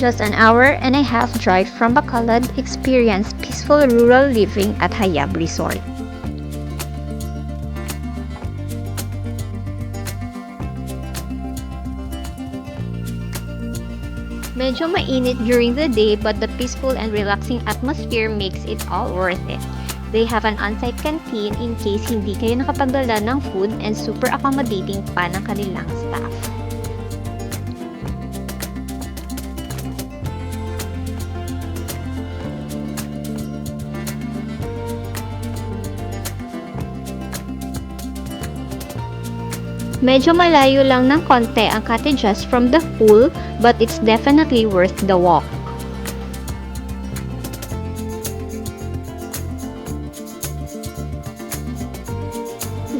Just an hour and a half drive from Bacolod, experience peaceful rural living at Hayab Resort. Medyo mainit during the day but the peaceful and relaxing atmosphere makes it all worth it. They have an on-site canteen in case hindi kayo nakapagdala ng food and super accommodating pa ng kanilang staff. Medyo malayo lang ng konti ang cottages from the pool, but it's definitely worth the walk.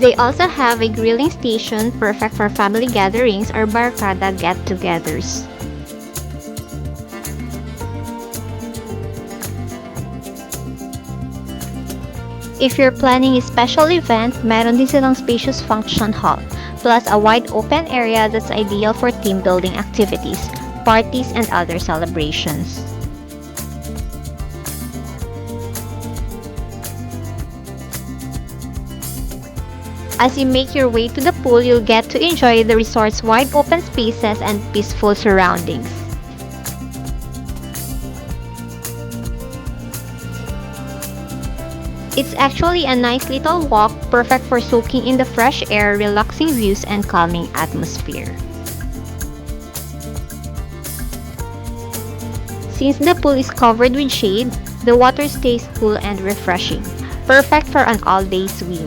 They also have a grilling station perfect for family gatherings or barkada get-togethers. If you're planning a special event, meron din silang spacious function hall, plus a wide open area that's ideal for team building activities, parties, and other celebrations. As you make your way to the pool, you'll get to enjoy the resort's wide open spaces and peaceful surroundings. It's actually a nice little walk, perfect for soaking in the fresh air, relaxing views, and calming atmosphere. Since the pool is covered with shade, the water stays cool and refreshing, perfect for an all-day swim.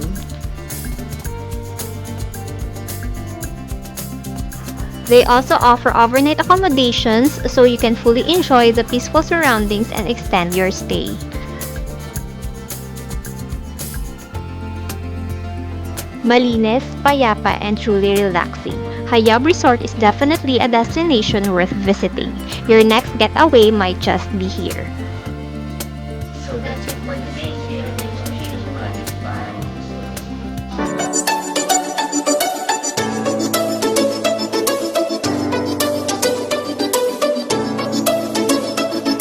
They also offer overnight accommodations so you can fully enjoy the peaceful surroundings and extend your stay. Malinis, payapa, and truly relaxing, Hayab Resort is definitely a destination worth visiting. Your next getaway might just be here.